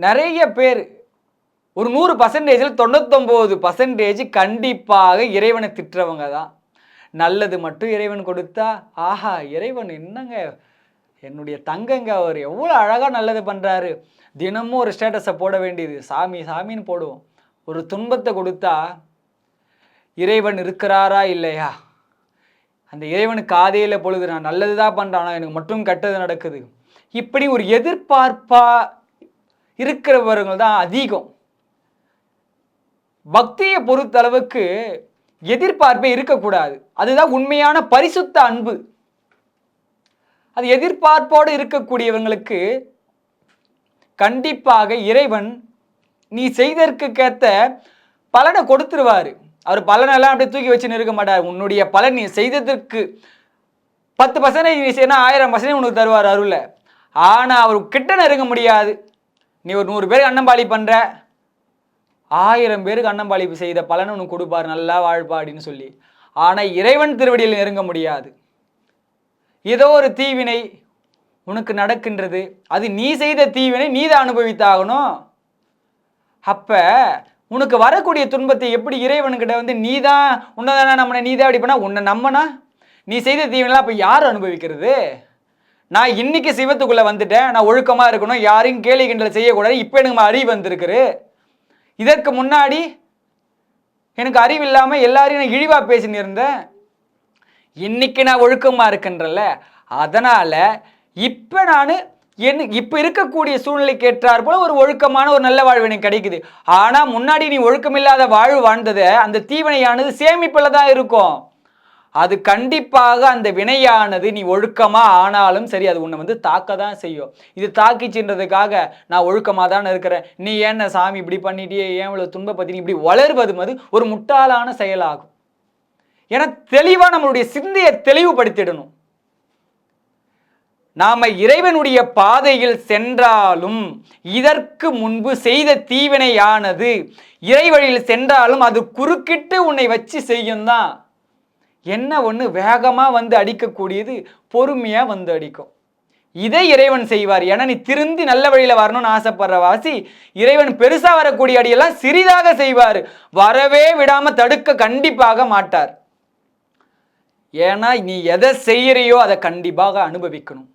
நிறைய பேர் ஒரு 100%ல் 99% கண்டிப்பாக இறைவனை திட்டுறவங்க தான். நல்லது மட்டும் இறைவன் கொடுத்தா, ஆஹா இறைவன் என்னங்க என்னுடைய தங்கங்க அவர் எவ்வளோ அழகாக நல்லது பண்ணுறாரு. தினமும் ஒரு ஸ்டேட்டஸை போட வேண்டியது, சாமி சாமின்னு போடுவோம். ஒரு துன்பத்தை கொடுத்தா இறைவன் இருக்கிறாரா இல்லையா, அந்த இறைவனுக்கு காதையில் பொழுது நான் நல்லது தான் பண்ணுறேன் ஆனால் எனக்கு மட்டும் கெட்டது நடக்குது, இப்படி ஒரு எதிர்பார்ப்பா இருக்கிறவர்கள் தான் அதிகம். பக்தியை பொறுத்தளவுக்கு எதிர்பார்ப்பே இருக்கக்கூடாது. அதுதான் உண்மையான பரிசுத்த அன்பு. அது எதிர்பார்ப்போடு இருக்கக்கூடியவங்களுக்கு கண்டிப்பாக இறைவன் நீ செய்தற்கேற்ற பலனை கொடுத்துருவாரு. அவர் பலனெல்லாம் அப்படியே தூக்கி வச்சுன்னு இருக்க மாட்டார். உன்னுடைய பலன் நீ செய்ததற்கு 10% நீ செய்யணும், 1000% உனக்கு தருவார் அருளை. ஆனால் அவர் கிட்ட நெருங்க முடியாது. நீ ஒரு 100 பேருக்கு அன்னம்பாளி பண்ணுற, 1000 பேருக்கு அன்னம்பாளிப்பு செய்த பலனை உனக்கு கொடுப்பார், நல்லா வாழ்பாடின்னு சொல்லி. ஆனால் இறைவன் திருவடியில் நெருங்க முடியாது. ஏதோ ஒரு தீவினை உனக்கு நடக்கின்றது, அது நீ செய்த தீவினை நீ தான் அனுபவித்தாகணும். அப்போ உனக்கு வரக்கூடிய துன்பத்தை எப்படி இறைவன்கிட்ட வந்து நீ தான் உன்னதான நம்மனை நீ தான் அப்படி பண்ணால் உன்னை நம்பனா நீ செய்த தீவினைலாம் அப்போ யார் அனுபவிக்கிறது? நான் இன்னைக்கு சிவத்துக்குள்ளே வந்துட்டேன், நான் ஒழுக்கமாக இருக்கணும், யாரையும் கேலி கிண்டல் செய்யக்கூடாது, இப்போ எனக்கு அறிவு வந்திருக்குது. இதற்கு முன்னாடி எனக்கு அறிவு இல்லாமல் எல்லாரையும் நான் இழிவாக பேசின்னு இருந்தேன். இன்னைக்கு நான் ஒழுக்கமாக இருக்கின்றல, அதனால் இப்போ நான் இப்போ இருக்கக்கூடிய சூழ்நிலைக்கு ஏற்றார் போல ஒரு ஒழுக்கமான ஒரு நல்ல வாழ்வு எனக்கு கிடைக்குது. ஆனால் முன்னாடி நீ ஒழுக்கமில்லாத வாழ்வு வாழ்ந்ததை அந்த தீவினையானது சேமிப்பில் தான் இருக்கும். அது கண்டிப்பாக அந்த வினையானது நீ ஒழுக்கமாக ஆனாலும் சரி அது உன்னை வந்து தாக்க தான் செய்யும். இது தாக்கிச்சுன்றதுக்காக நான் ஒழுக்கமாக தான் இருக்கிறேன், நீ ஏன் சாமி இப்படி பண்ணிட்டியே, ஏன் இவ்வளோ துன்பப்பத்தி இப்படி வளர்வது அது ஒரு முட்டாளான செயலாகும். ஏன்னா தெளிவாக நம்மளுடைய சிந்தையை தெளிவுபடுத்திடணும். நாம இறைவனுடைய பாதையில் சென்றாலும் இதற்கு முன்பு செய்த தீவினையானது இறை வழியில் சென்றாலும் அது குறுக்கிட்டு உன்னை வச்சு செய்யும் தான். என்ன ஒன்று வேகமாக வந்து அடிக்கக்கூடியது பொறுமையாக வந்து அடிக்கும். இதை இறைவன் செய்வார். ஏன்னா நீ திருந்தி நல்ல வழியில் வரணும்னு ஆசைப்படுற வாசி இறைவன் பெருசாக வரக்கூடிய அடியெல்லாம் சிறிதாக செய்வார். வரவே விடாமல் தடுக்க கண்டிப்பாக மாட்டார். ஏன்னா நீ எதை செய்கிறையோ அதை கண்டிப்பாக அனுபவிக்கணும்.